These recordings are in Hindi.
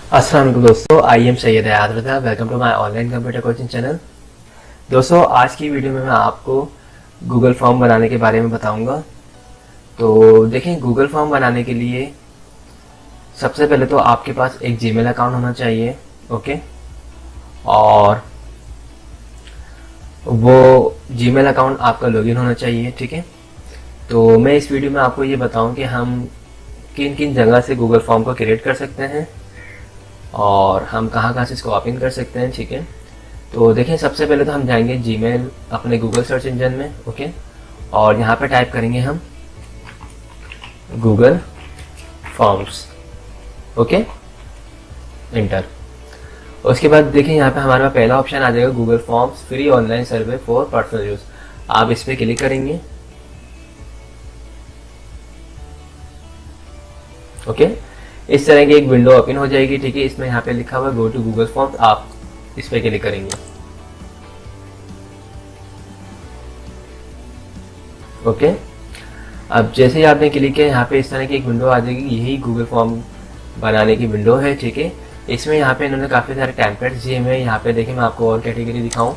अस्सलाम वालेकुम दोस्तों, I am Syed Hayat Raza. Welcome to my online computer coaching channel. दोस्तों, आज की वीडियो में मैं आपको गूगल फॉर्म बनाने के बारे में बताऊंगा। तो देखें, गूगल फॉर्म बनाने के लिए सबसे पहले तो आपके पास एक जीमेल अकाउंट होना चाहिए। ओके, और वो जीमेल अकाउंट आपका लॉगिन होना चाहिए। ठीक है, तो मैं इस वीडियो में आपको ये बताऊं कि हम किन किन जगह से गूगल फॉर्म को क्रिएट कर सकते हैं और हम कहाँ कहाँ से इसको ओपन कर सकते हैं। ठीक है, तो देखें, सबसे पहले तो हम जाएंगे जीमेल अपने गूगल सर्च इंजन में। ओके, और यहाँ पे टाइप करेंगे हम गूगल फॉर्म्स। Okay, inter. उसके बाद देखें, यहाँ पे हमारे पास पहला ऑप्शन आ जाएगा Google forms free online survey for personal use. आप इस पर क्लिक करेंगे। ओके, इस तरह की एक विंडो ओपन हो जाएगी। ठीक है, इसमें यहाँ पे लिखा हुआ है गो टू गूगल फॉर्म्स। आप इस पे क्लिक करेंगे। ओके, अब जैसे ही आपने क्लिक किया, यहाँ पे इस तरह की एक विंडो आ जाएगी। यही गूगल फॉर्म बनाने की विंडो है। ठीक है, इसमें यहाँ पे इन्होंने काफ़ी सारे टेम्पलेट्स दिए हुए हैं। यहाँ पे देखिए, मैं आपको और कैटेगरी दिखाऊं।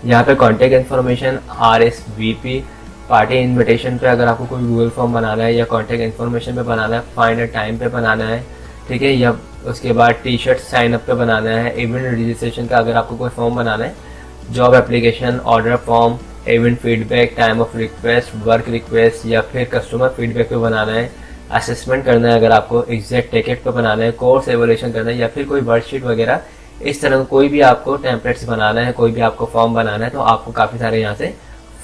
यहाँ पे contact information, RSVP, party invitation पे अगर आपको कोई गूगल फॉर्म बनाना है, या कॉन्टेक्ट इन्फॉर्मेशन पे बनाना है, फाइंड अ टाइम पे बनाना है। ठीक है, या उसके बाद टी-शर्ट साइन अप पे बनाना है, इवेंट रजिस्ट्रेशन का अगर आपको कोई फॉर्म बनाना है, job application, order form, event feedback, time of request, work request, या फिर कस्टमर फीडबैक पे बनाना है, असेसमेंट करना है अगर आपको, एग्जैक्ट टिकट पे बनाना है, कोर्स एवोल्यूशन करना है, या फिर कोई वर्कशीट वगैरह, इस तरह कोई भी आपको टेम्पलेट्स बनाना है, कोई भी आपको फॉर्म बनाना है, तो आपको काफ़ी सारे यहाँ से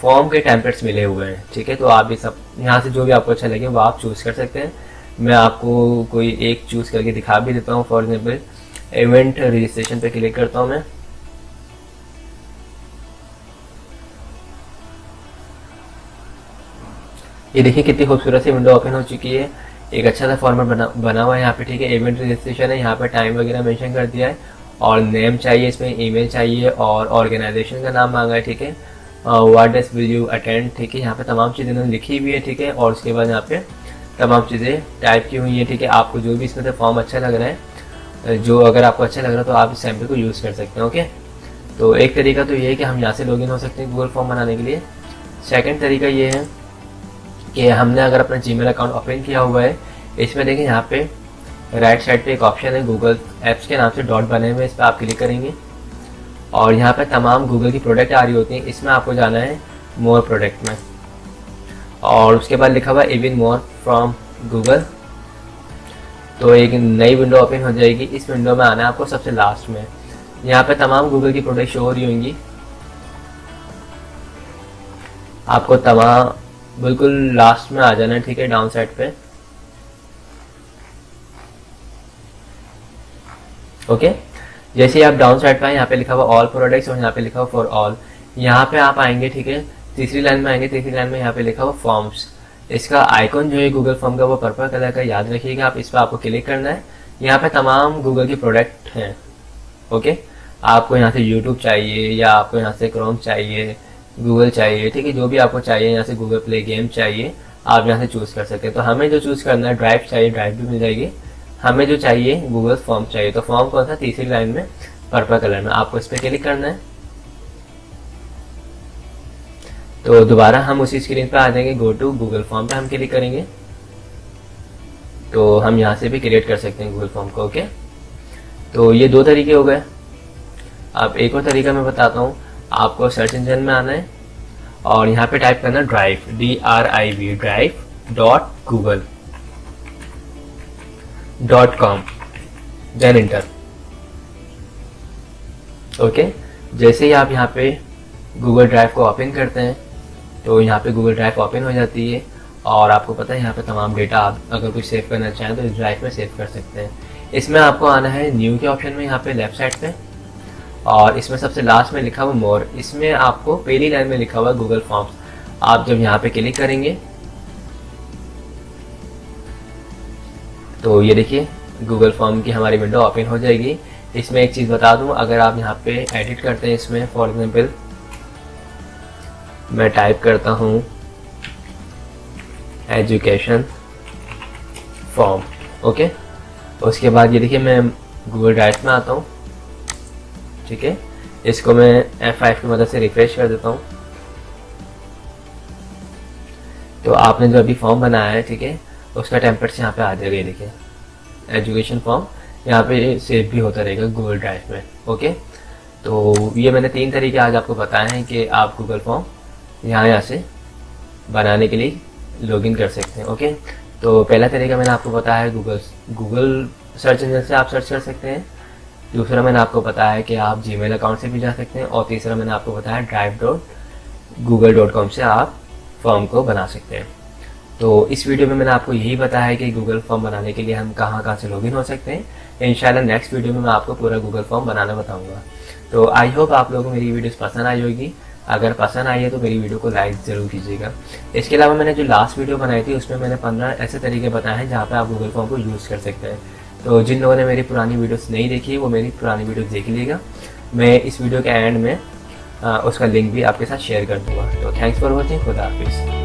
फॉर्म के टेम्पलेट्स मिले हुए हैं। ठीक है, तो आप ये सब यहाँ से जो भी आपको अच्छा लगे वो आप चूज़ कर सकते हैं। मैं आपको कोई एक चूज़ करके दिखा भी देता हूँ। फॉर एग्जाम्पल, इवेंट रजिस्ट्रेशन पे क्लिक करता हूँ मैं। ये देखिए, कितनी खूबसूरत सी विंडो ओपन हो चुकी है। एक अच्छा सा फॉर्मेट बना हुआ है यहाँ पे। ठीक है, इवेंट रजिस्ट्रेशन है, यहाँ पे टाइम वगैरह मेंशन कर दिया है, और नेम चाहिए, इसमें ईमेल चाहिए, और ऑर्गेनाइजेशन का नाम मांगा है। ठीक है, what does will you attend. ठीक है, यहाँ पे तमाम चीज़ें इन्होंने लिखी हुई है। ठीक है, और उसके बाद यहाँ पे तमाम चीज़ें टाइप की हुई है। ठीक है, आपको जो भी इसमें से फॉर्म अच्छा लग रहा है, जो अगर आपको अच्छा लग रहा है, तो आप इस सैम्पल को यूज़ कर सकते हैं। ओके, तो एक तरीका तो ये है कि हम यहाँ से लॉगिन हो सकते हैं गूगल फॉर्म बनाने के लिए। सेकेंड तरीका ये है कि हमने अगर अपना जीमेल अकाउंट ओपन किया हुआ है, इसमें देखें यहाँ पे राइट साइड पे एक ऑप्शन है गूगल एप्स के नाम से डॉट बने हुए, इस पर आप क्लिक करेंगे, और यहाँ पे तमाम गूगल की प्रोडक्ट आ रही होती हैं। इसमें आपको जाना है मोर प्रोडक्ट में, और उसके बाद लिखा हुआ इवन मोर फ्रॉम गूगल। तो एक नई विंडो ओपन हो जाएगी। इस विंडो में आना है आपको सबसे लास्ट में। यहाँ पे तमाम गूगल की प्रोडक्ट शो हो रही होंगी। आपको तमाम बिल्कुल लास्ट में आ जाना है। ठीक है, डाउन साइड पे। ओके, जैसे ही आप डाउन साइड पे आए, यहाँ पे लिखा हुआ ऑल प्रोडक्ट्स, और यहाँ पे लिखा हुआ फॉर ऑल। यहाँ पे आप आएंगे। ठीक है, तीसरी लाइन में आएंगे। तीसरी लाइन में यहाँ पे लिखा हुआ फॉर्म्स। इसका आइकॉन जो है गूगल फॉर्म का, वो पर्पल कलर का, याद रखिएगा। आप इस पर आपको क्लिक करना है। यहाँ पे तमाम गूगल की प्रोडक्ट हैं। ओके, आपको यहाँ से यूट्यूब चाहिए, या आपको यहाँ से क्रोम चाहिए, गूगल चाहिए। ठीक है, जो भी आपको चाहिए, यहाँ से गूगल प्ले गेम चाहिए, आप यहाँ से चूज़ कर सकते हैं। तो हमें जो चूज़ करना है, ड्राइव चाहिए, ड्राइव भी मिल जाएगी। हमें जो चाहिए गूगल फॉर्म चाहिए, तो फॉर्म कौन सा, तीसरी लाइन में पर्पल कलर में, आपको इस पर क्लिक करना है। तो दोबारा हम उसी स्क्रीन पे आ जाएंगे, गो टू गूगल फॉर्म पे हम क्लिक करेंगे, तो हम यहाँ से भी क्रिएट कर सकते हैं गूगल फॉर्म को। ओके, तो ये दो तरीके हो गए। अब एक और तरीका मैं बताता हूँ। आपको सर्च इंजन में आना है, और यहाँ पे टाइप करना drive, DRIV, drive.google.com, then enter. Okay, जैसे ही आप यहाँ पे गूगल ड्राइव को ओपन करते हैं, तो यहाँ पे गूगल ड्राइव ओपन हो जाती है, और आपको पता है यहाँ पे तमाम डेटा आप अगर कुछ सेव करना चाहें तो इस ड्राइव में सेव कर सकते हैं। इसमें आपको आना है न्यू के ऑप्शन में, यहाँ पे लेफ्ट साइड पे, और इसमें सबसे लास्ट में लिखा हुआ मोर। इसमें आपको पहली लाइन में लिखा हुआ गूगल फॉर्म्स। आप जब यहाँ पे क्लिक करेंगे, तो ये देखिए गूगल फॉर्म की हमारी विंडो ओपन हो जाएगी। इसमें एक चीज़ बता दूं, अगर आप यहाँ पे एडिट करते हैं, इसमें फॉर एग्जांपल मैं टाइप करता हूँ एजुकेशन फॉर्म। ओके, उसके बाद ये देखिए मैं गूगल ड्राइव में आता हूँ, ठीक है। इसको मैं F5 की मदद से रिफ्रेश कर देता हूँ। तो आपने जो अभी फॉर्म बनाया है, ठीक है, उसका टेम्पलेट्स यहाँ पे आ जाएगा। ये देखिए एजुकेशन फॉर्म यहाँ पे सेव भी होता रहेगा गूगल ड्राइव में। ओके, तो ये मैंने 3 तरीके आज आपको बताए हैं कि आप गूगल फॉर्म यहाँ से बनाने के लिए लॉगिन कर सकते हैं। ओके, तो पहला तरीका मैंने आपको बताया है गूगल सर्च इंजन से आप सर्च कर सकते हैं। दूसरा मैंने आपको बताया है कि आप जीमेल अकाउंट से भी जा सकते हैं। और तीसरा मैंने आपको बताया drive.google.com से आप फॉर्म को बना सकते हैं। तो इस वीडियो में मैंने आपको यही बताया है कि गूगल फॉर्म बनाने के लिए हम कहाँ से लॉगिन हो सकते हैं। इंशाल्लाह नेक्स्ट वीडियो में मैं आपको पूरा गूगल फॉर्म बनाना बताऊंगा। तो आई होप आप लोगों को मेरी वीडियोस पसंद आई होगी। अगर पसंद आई है तो मेरी वीडियो को लाइक ज़रूर कीजिएगा। इसके अलावा मैंने जो लास्ट वीडियो बनाई थी उसमें मैंने 15 ऐसे तरीके बताए हैं जहाँ पे आप गूगल फॉर्म को यूज़ कर सकते हैं। तो जिन लोगों ने मेरी पुरानी वीडियोस नहीं देखी वो मेरी पुरानी वीडियो देख लीजिएगा। मैं इस वीडियो के एंड में उसका लिंक भी आपके साथ शेयर कर दूँगा। तो थैंक्स फॉर वॉचिंग। खुदा हाफिज़।